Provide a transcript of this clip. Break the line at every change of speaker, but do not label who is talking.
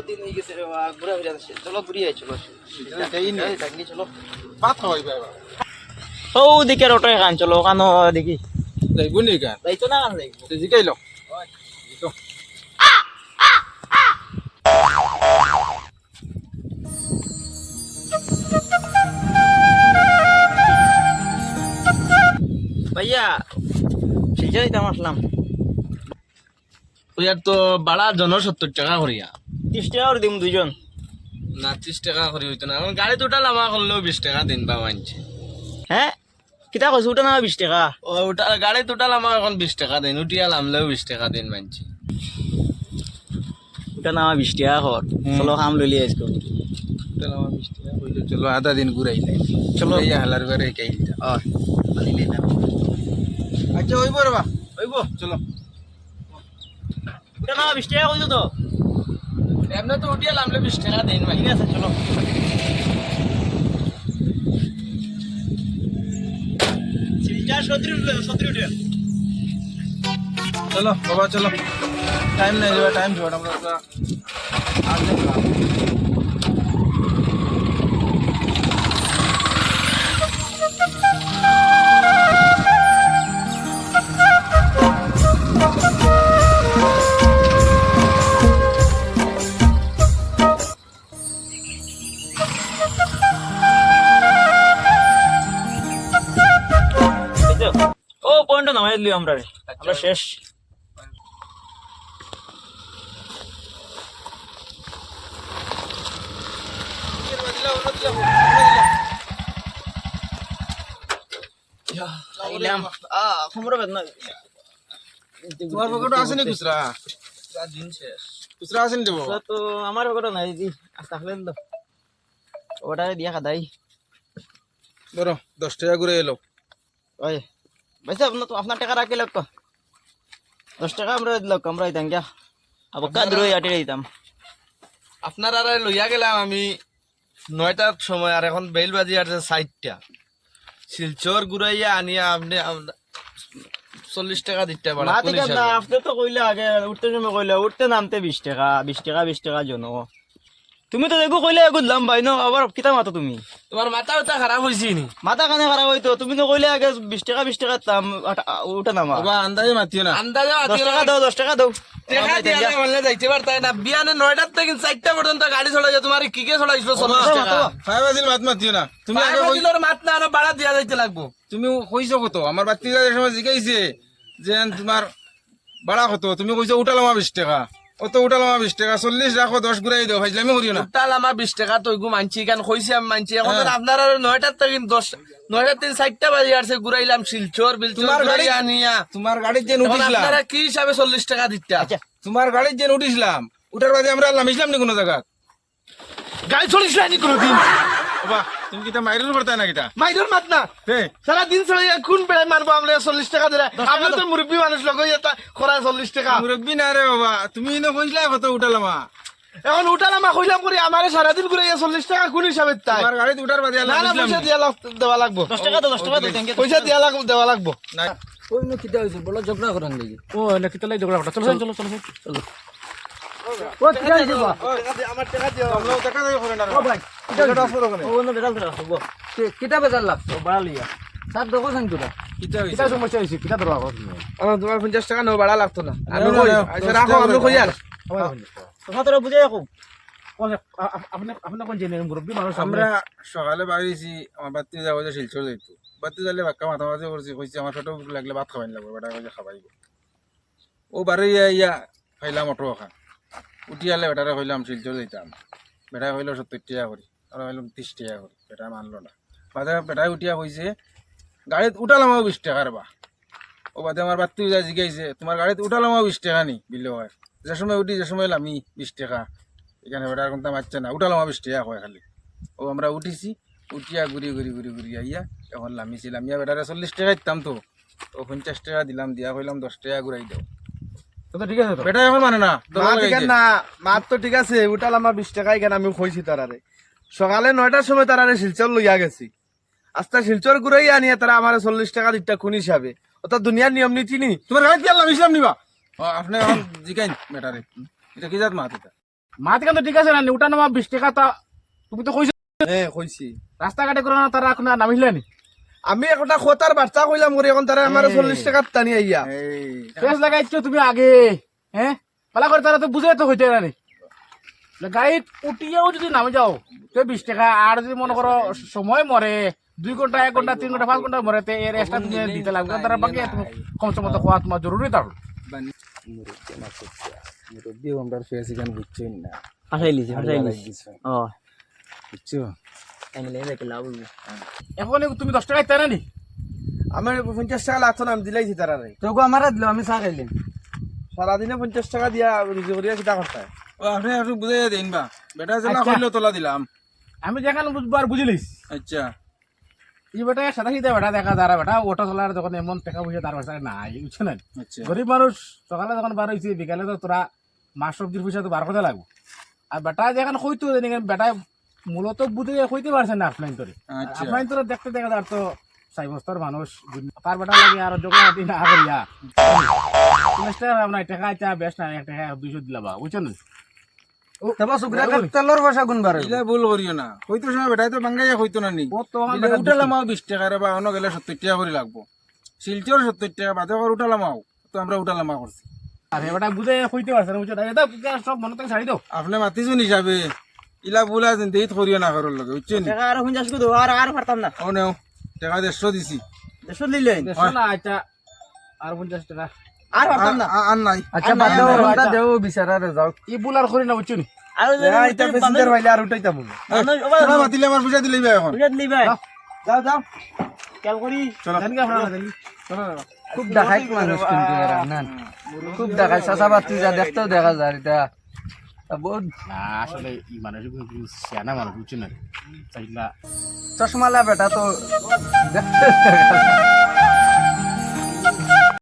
দিন হয়ে গেছে রে বা ঘুরে ফিরে আসছে চলো ঘুরিয়ে চলো থাকলি চলো
ভাত খাওয়াই পাইবা
ও দিকে অটো খান চলো ওখানে দেখি
যাইব নি গান
যাইতো না কান যাইবো
জিকাইল
ভাইয়া শিলচর দিতাম আসলাম
ওয়ার তো বাড়া জন 70 টাকা করিয়া
30 টাকা করে দিম দুইজন
না 30 টাকা করি হইতো না এখন গাড়ি দুটা লামা করলেও 20 টাকা দিন বা মানছে
হ্যাঁ কিতা কইছ ওটা না 20 টাকা
ও ওটা গাড়ি দুটা লামা এখন 20 টাকা দিন উঠিয়া লামলেও 20 টাকা দিন মানছে
ওটা না 20 টাকা কর চলো কাম লইলি আজকে
চলো আধা দিন ঘুরাইলে চলো ইয়া হালার করে কাইলটা
আনিলে না
আচ্ছা হইব রে বা হইব চলো
ওটা না 20 টাকা কইছো তো
এমনি তো উঠিয়া লামলে 20 টাকা দিন
ঠিক
মানছে
আছে চলো শিলচর 17 টাকা
চলো বাবা চলো টাইম নাই যাবে টাইম ছোট আমরা আগে
ও পয়েন্ট নামাই দিলি আমরা আমরা শেষ আইলাম খমরা বেদনা
তোমার পকেটে আছে নি খুচরা
দিন শেষ
খুচরা আছে নি দেবো
তো আমার পকেটে নাই দি থাকলে তো ওটা দিয়া খাদাই
ধরো 10 টাকা ঘুরে এলো
ওই ভাই আপনার তো আপনার টাকা রাখি লোক 10 টাকা আমরা দিলাম আমরা দিতাম গিয়া আবার কাদ রই আটে দিতাম
আপনার আর লইয়া গেলাম আমি 9টার সময় আর এখন বেল বাজি আছে 60টা শিলচর ঘুরাইয়া আনিয়া আপনি 40 টাকা দিতে পারেন
না ঠিক আছে আপনি তো কইলে আগে উঠতে সময় কইলে উঠতে নামতে 20 টাকা 20 টাকা জন তুমি তো দেখো কইলে গুদলাম ভাই ন আবার কিতা মাতো তুমি
তোমার মাথা উঠা খারাপ হইছি নি
মাথা কানে খারাপ হইতো তুমি তো কইলে আগে 20 টাকা দাম উঠে নামা
বাবা আন্দাজে মাতিও না
আন্দাজে
10 টাকা দাও 10 টাকা দাও
টাকা দিয়া বললে যাইতে পারতাই না বিয়ানে 9টার থেকে 4টা পর্যন্ত গাড়ি চলাইছে তোমার কি কে চলাইছো 40 টাকা
ফাইবাজিল মাত মাতিও না তুমি আগে
ফাইবাজিলর মাত না আরো বাড়া দিয়া যাইতে লাগবো
তুমি কইছো কত আমার বাতি যাওয়ার সময় জিগাইছে যে তোমার ভাড়া কত তুমি কইছো উঠালাম 20 টাকা অত উঠালাম 20 টাকা 40 রাখো 10 ঘুরাই দাও ভাইলামি করিও না
উঠাল আমার 20 টাকা তো গু মানছি কেন কইছি আমি মানছি এখন তো আপনার আর 9টার থেকে 9টার থেকে 4টা বাজে আসছে ঘুরাইলাম শিলচর বিলচর
তোমার গাড়ি
ঘুরাইয়া আনিয়া
তোমার গাড়ির যে
এখন
উঠিছিলাম
আপনারা কি হিসাবে 40 টাকা দিতে
আচ্ছা
তোমার গাড়ির যে উঠিছিলাম উঠার বাদে আমরা নামিছিলাম নি কোনো জায়গা
গাড়ি চলিস না কোনো দিন
বাবা তুমি কিটা মাইরুল করতে না কিটা
মাইদর মাত না
হে
সারা দিন চলে কোন বেড়ায় মারবো আমরা 40 টাকা দিলে আপনি তো মুরব্বী মানুষ লোক এটা খরা 40 টাকা
মুরব্বি না রে বাবা তুমি ইনো কইলা কত উঠালাম
এখন উঠালাম কইলাম করে আমারে সারাদিন ঘুরে 40 টাকা কোন হিসাবে তাই
তোমার গাড়িতে উঠার বাদে
না না পয়সা দেওয়া লাগবো
10 টাকা দাও 10 টাকা দাও
পয়সা দেওয়া লাগবো
না
ওই নো কিতা হইছে বড় ঝগড়া করান লাগি
ও না কিতা লাই ঝগড়া চলো চলো চলো চলো
ও কিতা হইছে বা
আমার টাকা দিও
আমরা টাকা দেই করে না
ও ভাই
টাকা আছে ওখানে
ও নো বেজাল ধরা হবো কিতা বেজাল লাগতো বাড়া লিয়া সাত দোকান সাংতুরা
কিটা হইছে
কিতা সমস্যা হইছে কিতা ধরা কর
আমার তোমার 50 টাকা নাও ভাড়া লাগতো না আমি
না,
কই
না,
আচ্ছা
10
রাখো
টাকা
আমি
দাও।
কই আর
কথা তোরা বুঝাই রাখো
আপনি কোন জেনে মুরব্বী মানুষ
আমরা সকালে বাড়িছি আমার বাতি যাবো যে শিলচর যাইতো বাতি যাইলে বাক্কা মাথা মাঝে করছি কইছি আমার ছোট লাগলে ভাত খাবাই লাগবে বেটা কইছে খাবাইব ও বাড়ি ইয়া খাইলাম অটো খান উঠি আলে বেটারে কইলাম শিলচর যাইতাম বেটা কইলো 70 টাকা করি আর কইলাম 30 টাকা করি বেটা মানলো না বাদে বেটাই উঠিয়া কইছে গাড়িত উঠালাম 20 টাকার বা ও বাদে আমার বাতি যা জিগাইছে তোমার গাড়িতে উঠালাম 20 টাকা নি বিল হয় যে সময় উঠি যে সময় আমি 20 টাকা এখানে বেটার কোনটা মারছে না উঠালাম 20 টাকা কয় খালি ও আমরা উঠিছি উঠিয়া ঘুরি আইয়া এখন লামিছিলাম ইয়া বেটারে 40 টাকা দিতাম তো ও 50 টাকা দিলাম দিয়া কইলাম 10 টাকা ঘুরাই দাও
তো ঠিক আছে তো
বেটা এখন মানে না
মা ঠিক না মাত তো ঠিক আছে উঠাল আমার 20 টাকাই কেন আমি কইছি তারারে সকালে 9টার সময় তারারে শিলচর লইয়া গেছি আস্তা শিলচর ঘুরাই আনিয়া তারা আমার 40 টাকা দিতা কোন হিসাবে ওটা দুনিয়ার নিয়ম নীতি নি
তোমার গাড়ি দিয়া লামিছিলাম নিবা আপনি এখন জিগাইন বেটারে এটা কি জাত মাত এটা
মাত কেন ঠিক আছে না উঠা নামা 20 টাকা তা তুমি তো কইছো
কইছি
রাস্তাঘাটে করে না তারা এখন নামিলে নি
আমি একটা খোতার বার্তা কইলাম করে এখন তারা আমার 40 টাকা টানি আইয়া
এই
ফেস লাগাইছো তুমি আগে হ্যাঁ পালা করে তারা তো বুঝে তো হইতে না গাড়ি উঠিয়েও যদি নামে যাও তো 20 টাকা আর যদি মনে করো সময় মরে 2 ঘন্টা 1 ঘন্টা 3 ঘন্টা 5 ঘন্টা মরে তে এর এক্সট্রা তুমি দিতে লাগবে তারা বাকি তুমি কম সময় তো খাওয়া তোমার জরুরি তার
মুরব্বী আমার ফেস গান বুঝছেন না
হাসাইলিছি ও
বুঝছো
এমলে দেখে লাভ
এখন তুমি 10 টাকা দিতে না নি
আমার 50 টাকা লাগতো না আমি দিলাইছি তারা
তোকে আমার দিল আমি চা খাইলাম
সারাদিনে 50 টাকা দিয়া রুজি করিয়া কিতা করতে
ও আপনি একটু বুঝাই দিন বা বেটা জেলা
আচ্ছা।
কইলো তোলা দিলাম
আমি যেখানে বুঝবার বুঝিলিস
আচ্ছা
এই বেটা সাদা সিধা বেটা দেখা যারা বেটা ওটা চলার যখন এমন টাকা পয়সা তার কাছে নাই বুঝছো না
আচ্ছা
গরিব মানুষ সকালে যখন বার হয়েছে বিকালে তো তোরা মাছ সবজির পয়সা তো বার করতে লাগবো আর বেটা যেখানে হইতো বেটা মূলত বুঝে হইতে পারছে না অফলাইন তোরে
আচ্ছা
অফলাইন তোরা দেখতে দেখা যার তো সাই বস্তার মানুষ তার বেটা লাগে আর যোগান না করিয়া আপনার টাকা চা বেশ না 1 টাকা 200 দিলা বা বুঝছো না
তেলর ভাষা গুণ বারে
ইলা ভুল করিও না হইতো সময় বেটাই তো বাঙ্গাইয়া হইতো না নি
ও তো
ইলা উঠালাম 20 টাকা রে বা অন্য গেলে 70 টাকা করে লাগবো শিলচর 70 টাকা বাদে করে উঠালাম তো আমরা উঠালাম করছি
আরে বেটা বুঝে হইতে পারছে না বুঝছো না সব মনে থেকে ছাড়ি দাও
আপনি মাতিছুন হিসাবে ইলা বুলা জিন্দেগিত করিও না কারোর লগে বুঝছেন
টাকা আর 50 কো আর পারতাম না
ও নেও টাকা 150 দিছি
দেশ দিলেন
দেখো না আচ্ছা আর 50 টাকা
আর পারতাম না
আর নাই
আচ্ছা বাদ দাও ওটা দেও বিচারারে যাও
ই বুলার করি না বুঝছো নি
আর
এটা প্যাসেঞ্জার ভাইলে আর উঠাইতাম না
তোরা মাতিলে আমার পয়সা দিলেই এখন
বুঝাত নিবে যাও যাও কেল করি
চলো
জানি আপনারা জানি
খুব দেখাই মানুষ কিন্তু এরা না খুব দেখাই চাচাবাতি যা দেখতেও দেখা যায় এটা বহুত
না আসলে ই মানুষ সিয়ানা মানুষ বুঝছো না চাইলা
চশমালা বেটা তো দেখতে